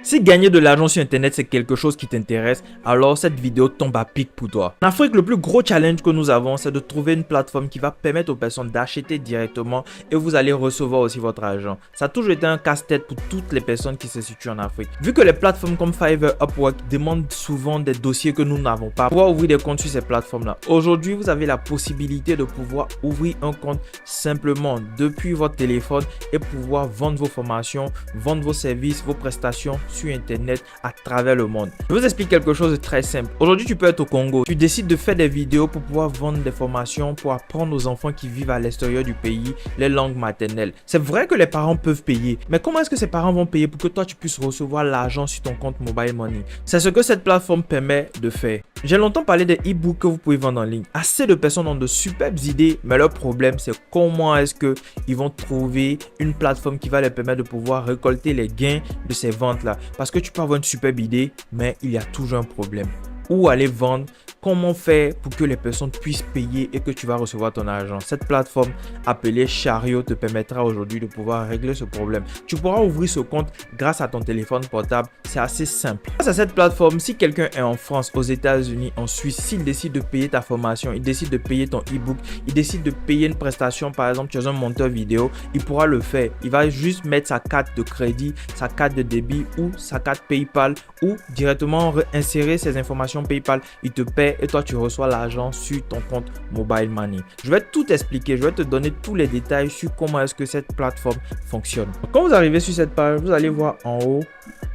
Si gagner de l'argent sur internet c'est quelque chose qui t'intéresse, alors cette vidéo tombe à pic pour toi. En Afrique, le plus gros challenge que nous avons, c'est de trouver une plateforme qui va permettre aux personnes d'acheter directement et vous allez recevoir aussi votre argent. Ça a toujours été un casse-tête pour toutes les personnes qui se situent en Afrique. Vu que les plateformes comme Fiverr, Upwork demandent souvent des dossiers que nous n'avons pas pour pouvoir ouvrir des comptes sur ces plateformes-là. Aujourd'hui, vous avez la possibilité de pouvoir ouvrir un compte simplement depuis votre téléphone et pouvoir vendre vos formations, vendre vos services, vos prestations sur internet à travers le monde. Je vous explique quelque chose de très simple. Aujourd'hui, tu peux être au Congo. Tu décides de faire des vidéos pour pouvoir vendre des formations, pour apprendre aux enfants qui vivent à l'extérieur du pays les langues maternelles. C'est vrai que les parents peuvent payer, mais comment est-ce que ces parents vont payer pour que toi tu puisses recevoir l'argent sur ton compte Mobile Money? C'est ce que cette plateforme permet de faire. J'ai longtemps parlé des e-books que vous pouvez vendre en ligne. Assez de personnes ont de superbes idées, mais leur problème c'est comment est-ce que ils vont trouver une plateforme qui va leur permettre de pouvoir récolter les gains de ces ventes-là. Parce que tu peux avoir une superbe idée, mais il y a toujours un problème. Où aller vendre? Comment faire pour que les personnes puissent payer et que tu vas recevoir ton argent? Cette plateforme appelée Chariot te permettra aujourd'hui de pouvoir régler ce problème. Tu pourras ouvrir ce compte grâce à ton téléphone portable. C'est assez simple. Grâce à cette plateforme, si quelqu'un est en France, aux États-Unis, en Suisse, s'il décide de payer ta formation, il décide de payer ton e-book, il décide de payer une prestation, par exemple, tu es un monteur vidéo, il pourra le faire. Il va juste mettre sa carte de crédit, sa carte de débit ou sa carte PayPal ou directement insérer ses informations PayPal. Il te paie et toi tu reçois l'argent sur ton compte Mobile Money. Je vais tout expliquer, je vais te donner tous les détails sur comment est-ce que cette plateforme fonctionne. Quand vous arrivez sur cette page, vous allez voir en haut,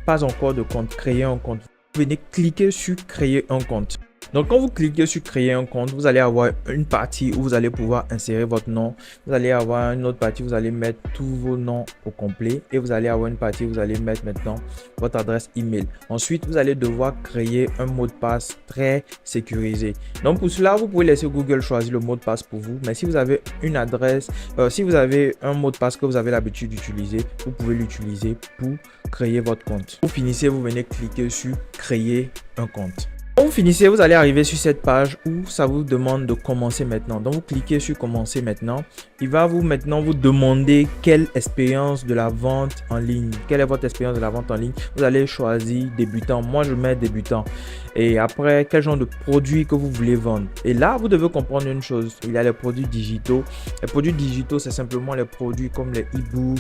pas encore de compte, créer un compte. Vous venez cliquer sur créer un compte. Donc quand vous cliquez sur créer un compte, vous allez avoir une partie où vous allez pouvoir insérer votre nom. Vous allez avoir une autre partie où vous allez mettre tous vos noms au complet. Et vous allez avoir une partie où vous allez mettre maintenant votre adresse email. Ensuite, vous allez devoir créer un mot de passe très sécurisé. Donc pour cela, vous pouvez laisser Google choisir le mot de passe pour vous. Mais si vous avez une adresse, si vous avez un mot de passe que vous avez l'habitude d'utiliser, vous pouvez l'utiliser pour créer votre compte. Vous finissez, vous venez cliquer sur créer un compte. Quand vous finissez, vous allez arriver sur cette page où ça vous demande de commencer maintenant. Donc, vous cliquez sur commencer maintenant. Il va vous demander quelle expérience de la vente en ligne. Quelle est votre expérience de la vente en ligne? Vous allez choisir débutant. Moi, je mets débutant. Et après, quel genre de produit que vous voulez vendre. Et là, vous devez comprendre une chose. Il y a les produits digitaux. Les produits digitaux, c'est simplement les produits comme les e-books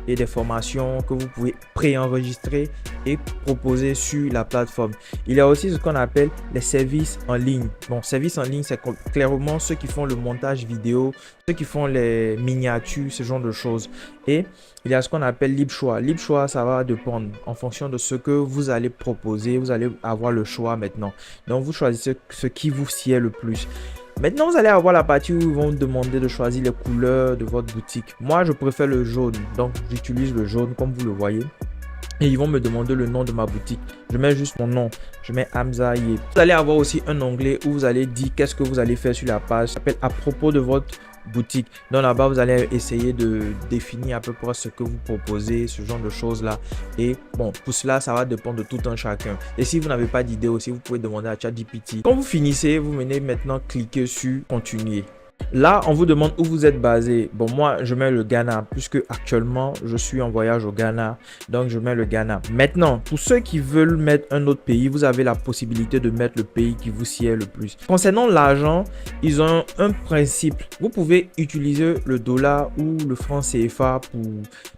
et des formations que vous pouvez préenregistrer et proposer sur la plateforme. Il y a aussi ce qu'on appelle les services en ligne. Bon, services en ligne, c'est clairement ceux qui font le montage vidéo, ceux qui font les miniatures, ce genre de choses. Et il y a ce qu'on appelle libre choix. Libre choix, ça va dépendre en fonction de ce que vous allez proposer. Vous allez avoir le choix maintenant. Donc, vous choisissez ce qui vous sied le plus. Maintenant, vous allez avoir la partie où ils vont vous demander de choisir les couleurs de votre boutique. Moi, je préfère le jaune. Donc, j'utilise le jaune comme vous le voyez. Et ils vont me demander le nom de ma boutique. Je mets juste mon nom. Je mets Hamza Yé. Vous allez avoir aussi un onglet où vous allez dire qu'est-ce que vous allez faire sur la page. Ça s'appelle à propos de votre boutique. Donc là-bas, vous allez essayer de définir à peu près ce que vous proposez, ce genre de choses-là. Et bon, pour cela, ça va dépendre de tout un chacun. Et si vous n'avez pas d'idée aussi, vous pouvez demander à ChatGPT. Quand vous finissez, vous venez maintenant cliquer sur continuer. Là, on vous demande où vous êtes basé. Bon, moi, je mets le Ghana puisque actuellement, je suis en voyage au Ghana. Donc, je mets le Ghana. Maintenant, pour ceux qui veulent mettre un autre pays, vous avez la possibilité de mettre le pays qui vous sied le plus. Concernant l'argent, ils ont un principe. Vous pouvez utiliser le dollar ou le franc CFA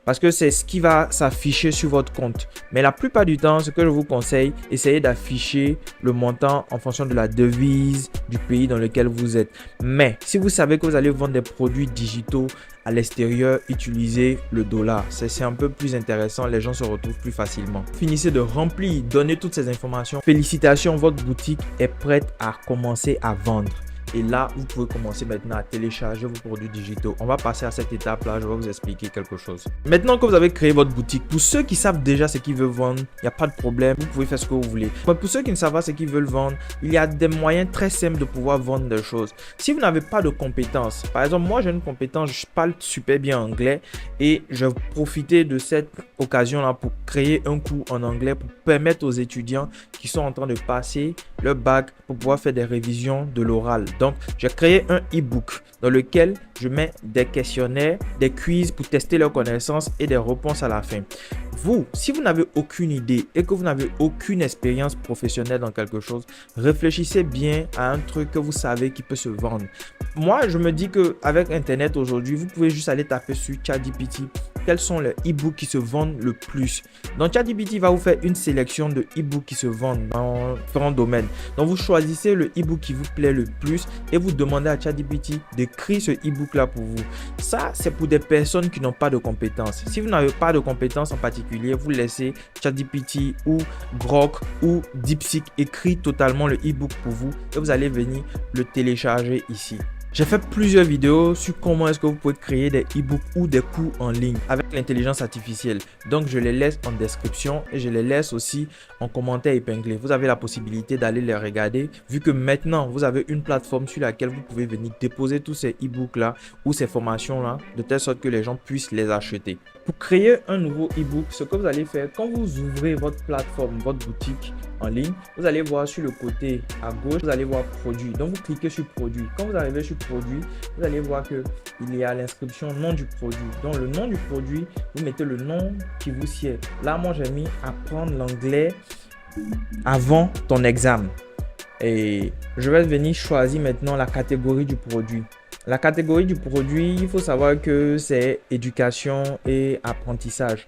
parce que c'est ce qui va s'afficher sur votre compte. Mais la plupart du temps, ce que je vous conseille, essayez d'afficher le montant en fonction de la devise du pays dans lequel vous êtes. Mais si vous savez que vous allez vendre des produits digitaux à l'extérieur, utilisez le dollar. C'est un peu plus intéressant, les gens se retrouvent plus facilement. Finissez de remplir, donnez toutes ces informations. Félicitations, votre boutique est prête à commencer à vendre. Et là, vous pouvez commencer maintenant à télécharger vos produits digitaux. On va passer à cette étape-là, je vais vous expliquer quelque chose. Maintenant que vous avez créé votre boutique, pour ceux qui savent déjà ce qu'ils veulent vendre, il n'y a pas de problème, vous pouvez faire ce que vous voulez. Mais pour ceux qui ne savent pas ce qu'ils veulent vendre, il y a des moyens très simples de pouvoir vendre des choses. Si vous n'avez pas de compétences, par exemple, moi j'ai une compétence, je parle super bien anglais et je vais profiter de cette occasion-là pour créer un cours en anglais pour permettre aux étudiants qui sont en train de passer leur bac pour pouvoir faire des révisions de l'oral. Donc, j'ai créé un e-book dans lequel je mets des questionnaires, des quiz pour tester leurs connaissances et des réponses à la fin. Vous, si vous n'avez aucune idée et que vous n'avez aucune expérience professionnelle dans quelque chose, réfléchissez bien à un truc que vous savez qui peut se vendre. Moi, je me dis qu'avec Internet aujourd'hui, vous pouvez juste aller taper sur ChatGPT quels sont les e-books qui se vendent le plus. Donc, ChatGPT va vous faire une sélection de e-books qui se vendent dans différents domaines. Donc, vous choisissez le e-book qui vous plaît le plus et vous demandez à ChatGPT d'écrire ce e-book là pour vous. Ça, c'est pour des personnes qui n'ont pas de compétences. Si vous n'avez pas de compétences en particulier, vous laissez ChatGPT ou Grok ou DeepSeek écrire totalement le e-book pour vous et vous allez venir le télécharger ici. J'ai fait plusieurs vidéos sur comment est-ce que vous pouvez créer des e-books ou des cours en ligne avec l'intelligence artificielle. Donc, je les laisse en description et je les laisse aussi en commentaire épinglé. Vous avez la possibilité d'aller les regarder vu que maintenant, vous avez une plateforme sur laquelle vous pouvez venir déposer tous ces e-books là ou ces formations là de telle sorte que les gens puissent les acheter. Pour créer un nouveau e-book, ce que vous allez faire quand vous ouvrez votre plateforme, votre boutique en ligne, vous allez voir sur le côté à gauche, vous allez voir produit. Donc, vous cliquez sur produit. Quand vous arrivez sur produit, vous allez voir que il y a l'inscription nom du produit. Donc, le nom du produit, vous mettez le nom qui vous sied. Là, moi, j'ai mis apprendre l'anglais avant ton examen. Et je vais venir choisir maintenant la catégorie du produit. La catégorie du produit, il faut savoir que c'est éducation et apprentissage.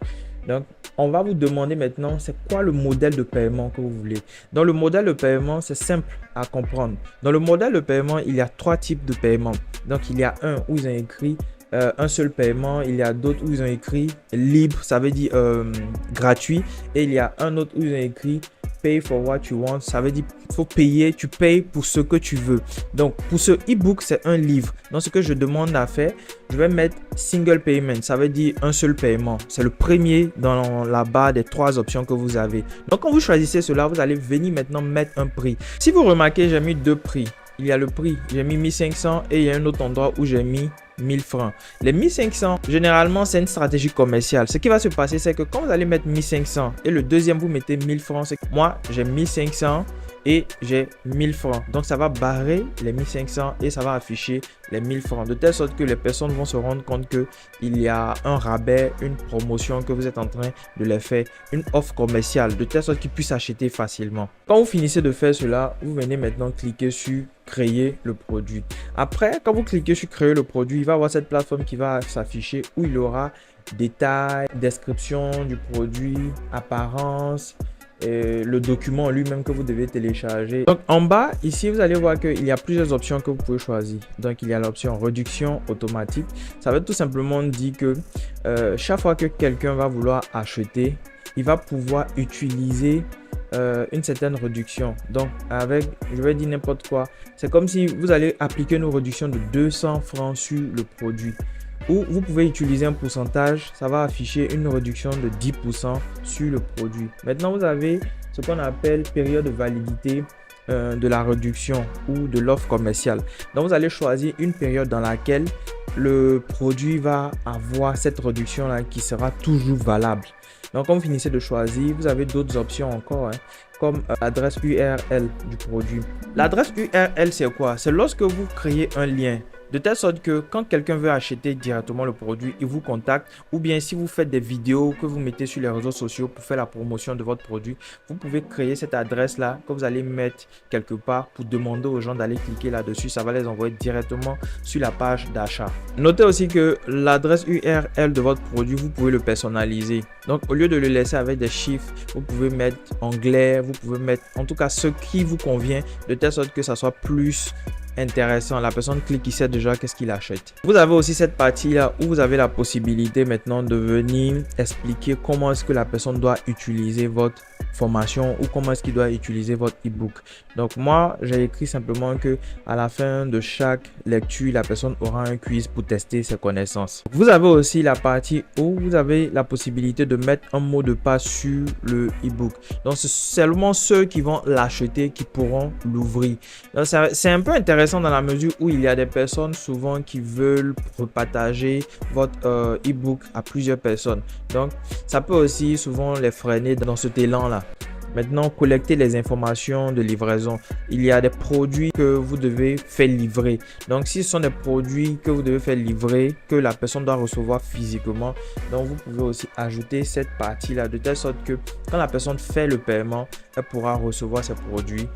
Donc, on va vous demander maintenant, c'est quoi le modèle de paiement que vous voulez. Dans le modèle de paiement, c'est simple à comprendre. Dans le modèle de paiement, il y a 3 types de paiement. Donc, il y a un où ils ont écrit un seul paiement. Il y a d'autres où ils ont écrit libre, ça veut dire gratuit. Et il y a un autre où ils ont écrit pay for what you want, ça veut dire faut payer, tu payes pour ce que tu veux. Donc pour ce e-book, c'est un livre. Donc ce que je demande à faire, je vais mettre single payment, ça veut dire un seul paiement. C'est le premier dans la barre des 3 options que vous avez. Donc quand vous choisissez cela, vous allez venir maintenant mettre un prix. Si vous remarquez, j'ai mis 2 prix. Il y a le prix, j'ai mis 1500 et il y a un autre endroit où j'ai mis 1000 francs. Les 1500, généralement, c'est une stratégie commerciale. Ce qui va se passer, c'est que quand vous allez mettre 1500 et le deuxième, vous mettez 1000 francs, c'est que moi, j'ai 1500 et j'ai 1000 francs. Donc, ça va barrer les 1500 et ça va afficher les 1000 francs. De telle sorte que les personnes vont se rendre compte qu'il y a un rabais, une promotion que vous êtes en train de les faire, une offre commerciale, de telle sorte qu'ils puissent acheter facilement. Quand vous finissez de faire cela, vous venez maintenant cliquer sur créer le produit. Après, quand vous cliquez sur créer le produit, il va y avoir cette plateforme qui va s'afficher où il y aura détails, description du produit, apparence, le document lui-même que vous devez télécharger. Donc en bas ici vous allez voir qu'il y a plusieurs options que vous pouvez choisir. Donc il y a l'option réduction automatique. Ça veut tout simplement dire que chaque fois que quelqu'un va vouloir acheter, il va pouvoir utiliser une certaine réduction. Donc avec, je vais dire n'importe quoi, c'est comme si vous allez appliquer une réduction de 200 francs sur le produit. Ou vous pouvez utiliser un pourcentage, ça va afficher une réduction de 10% sur le produit. Maintenant, vous avez ce qu'on appelle période de validité de la réduction ou de l'offre commerciale. Donc, vous allez choisir une période dans laquelle le produit va avoir cette réduction-là qui sera toujours valable. Donc, quand vous finissez de choisir, vous avez d'autres options encore, comme l'adresse URL du produit. L'adresse URL, c'est quoi? C'est lorsque vous créez un lien. De telle sorte que quand quelqu'un veut acheter directement le produit, il vous contacte. Ou bien si vous faites des vidéos que vous mettez sur les réseaux sociaux pour faire la promotion de votre produit, vous pouvez créer cette adresse-là que vous allez mettre quelque part pour demander aux gens d'aller cliquer là-dessus. Ça va les envoyer directement sur la page d'achat. Notez aussi que l'adresse URL de votre produit, vous pouvez le personnaliser. Donc au lieu de le laisser avec des chiffres, vous pouvez mettre anglais, vous pouvez mettre en tout cas ce qui vous convient de telle sorte que ça soit plus intéressant. La personne clique, il sait déjà qu'est-ce qu'il achète. Vous avez aussi cette partie là où vous avez la possibilité maintenant de venir expliquer comment est-ce que la personne doit utiliser votre formation ou comment est-ce qu'il doit utiliser votre e-book. Donc moi, j'ai écrit simplement que à la fin de chaque lecture, la personne aura un quiz pour tester ses connaissances. Vous avez aussi la partie où vous avez la possibilité de mettre un mot de passe sur le e-book. Donc c'est seulement ceux qui vont l'acheter qui pourront l'ouvrir. Donc c'est un peu intéressant dans la mesure où il y a des personnes souvent qui veulent repartager votre e-book à plusieurs personnes. Donc, ça peut aussi souvent les freiner dans cet élan-là. Maintenant, collectez les informations de livraison. Il y a des produits que vous devez faire livrer. Donc, si ce sont des produits que vous devez faire livrer, que la personne doit recevoir physiquement, donc vous pouvez aussi ajouter cette partie-là de telle sorte que quand la personne fait le paiement, elle pourra recevoir ses produits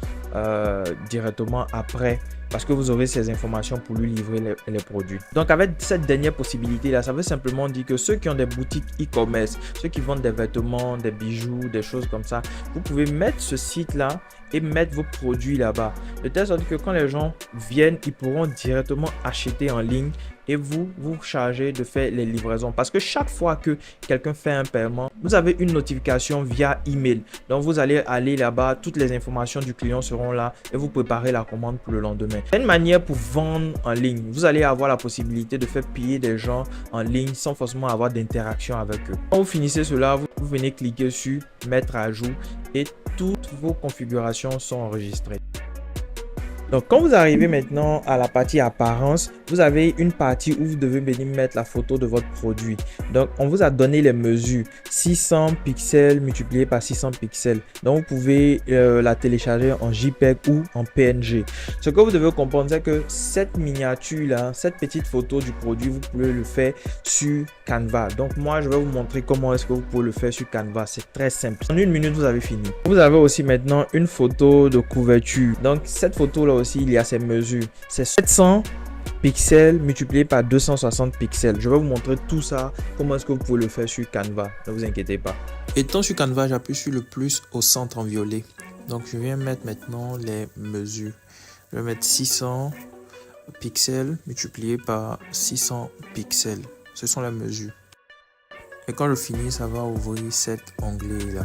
directement après, parce que vous aurez ces informations pour lui livrer les produits. Donc avec cette dernière possibilité là, ça veut simplement dire que ceux qui ont des boutiques e-commerce, ceux qui vendent des vêtements, des bijoux, des choses comme ça, vous pouvez mettre ce site là et mettre vos produits là-bas, de telle sorte que quand les gens viennent, ils pourront directement acheter en ligne et vous chargez de faire les livraisons, parce que chaque fois que quelqu'un fait un paiement, vous avez une notification via email. Donc vous allez aller là-bas, toutes les informations du client seront là et vous préparez la commande pour le lendemain. C'est une manière pour vendre en ligne. Vous allez avoir la possibilité de faire payer des gens en ligne sans forcément avoir d'interaction avec eux. Quand vous finissez cela, vous venez cliquer sur mettre à jour et toutes vos configurations sont enregistrées. Donc, quand vous arrivez maintenant à la partie apparence, vous avez une partie où vous devez venir mettre la photo de votre produit. Donc, on vous a donné les mesures 600 pixels multiplié par 600 pixels. Donc, vous pouvez la télécharger en JPEG ou en PNG. Ce que vous devez comprendre, c'est que cette miniature-là, cette petite photo du produit, vous pouvez le faire sur Canva. Donc, moi, je vais vous montrer comment est-ce que vous pouvez le faire sur Canva. C'est très simple. En une minute, vous avez fini. Vous avez aussi maintenant une photo de couverture. Donc, cette photo-là aussi, il y a ses mesures. C'est 700 pixels multiplié par 260 pixels. Je vais vous montrer tout ça, comment est-ce que vous pouvez le faire sur Canva. Ne vous inquiétez pas. Étant sur Canva, j'appuie sur le plus au centre en violet. Donc, je viens mettre maintenant les mesures. Je vais mettre 600 pixels multiplié par 600 pixels. Ce sont les mesures. Et quand je finis, ça va ouvrir cet onglet-là.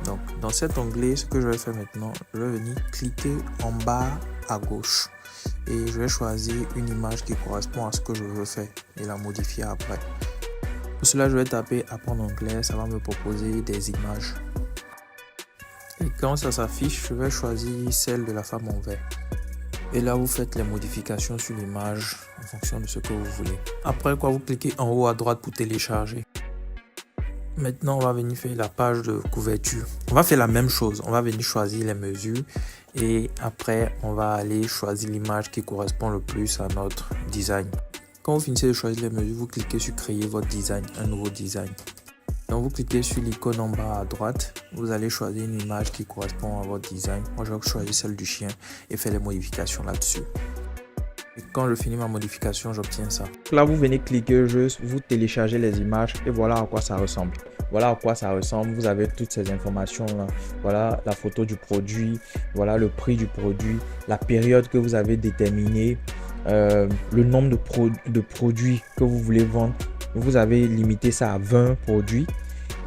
Donc, dans cet onglet, ce que je vais faire maintenant, je vais venir cliquer en bas à gauche et je vais choisir une image qui correspond à ce que je veux faire et la modifier après. Pour cela, je vais taper apprendre anglais, ça va me proposer des images. Et quand ça s'affiche, je vais choisir celle de la femme en vert. Et là, vous faites les modifications sur l'image en fonction de ce que vous voulez. Après quoi, vous cliquez en haut à droite pour télécharger. Maintenant, on va venir faire la page de couverture. On va faire la même chose. On va venir choisir les mesures et après, on va aller choisir l'image qui correspond le plus à notre design. Quand vous finissez de choisir les mesures, vous cliquez sur créer votre design, un nouveau design. Donc, vous cliquez sur l'icône en bas à droite. Vous allez choisir une image qui correspond à votre design. Moi, je vais choisir celle du chien et faire les modifications là-dessus. Et quand je finis ma modification, j'obtiens ça. Là, vous venez cliquer juste, vous téléchargez les images et voilà à quoi ça ressemble. Voilà à quoi ça ressemble. Vous avez toutes ces informations là. Voilà la photo du produit. Voilà le prix du produit. La période que vous avez déterminée. Le nombre de produits que vous voulez vendre. Vous avez limité ça à 20 produits.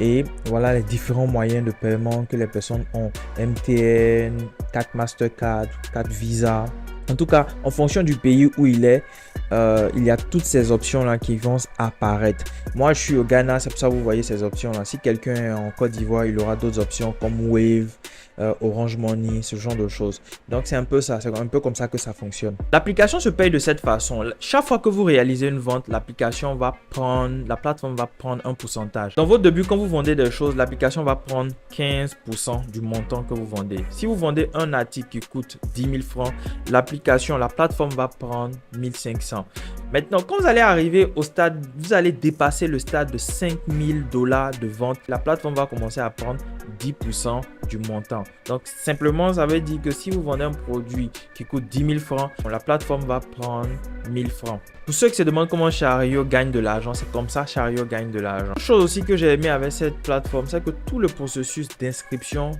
Et voilà les différents moyens de paiement que les personnes ont. MTN, 4 Mastercard, 4 Visa. En tout cas, en fonction du pays où il est, il y a toutes ces options-là qui vont apparaître. Moi, je suis au Ghana, c'est pour ça que vous voyez ces options-là. Si quelqu'un est en Côte d'Ivoire, il aura d'autres options comme Wave, Orange Money, ce genre de choses. Donc, c'est un peu ça, c'est un peu comme ça que ça fonctionne. L'application se paye de cette façon. Chaque fois que vous réalisez une vente, la plateforme va prendre un pourcentage. Dans votre début, quand vous vendez des choses, l'application va prendre 15% du montant que vous vendez. Si vous vendez un article qui coûte 10 000 francs, la plateforme va prendre 1500. Maintenant, quand vous allez arriver au stade, vous allez dépasser le stade de 5 000 $ de vente, la plateforme va commencer à prendre 10% du montant. Donc, simplement, ça veut dire que si vous vendez un produit qui coûte 10 000 francs, la plateforme va prendre 1000 francs. Pour ceux qui se demandent comment Chariot gagne de l'argent, c'est comme ça Chariot gagne de l'argent. Une chose aussi que j'ai aimé avec cette plateforme, c'est que tout le processus d'inscription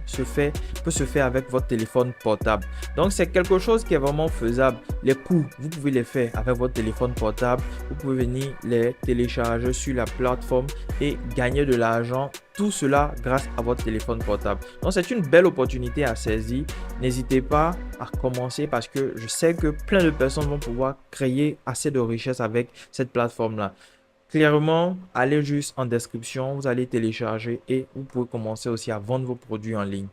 peut se faire avec votre téléphone portable. Donc, c'est quelque chose qui est vraiment faisable. Les coûts, vous pouvez les faire avec votre téléphone portable. Vous pouvez venir les télécharger sur la plateforme et gagner de l'argent. Tout cela grâce à votre téléphone portable. Donc, c'est une belle opportunité à saisir. N'hésitez pas à commencer parce que je sais que plein de personnes vont pouvoir créer assez de richesse avec cette plateforme-là. Clairement, allez juste en description, vous allez télécharger et vous pouvez commencer aussi à vendre vos produits en ligne.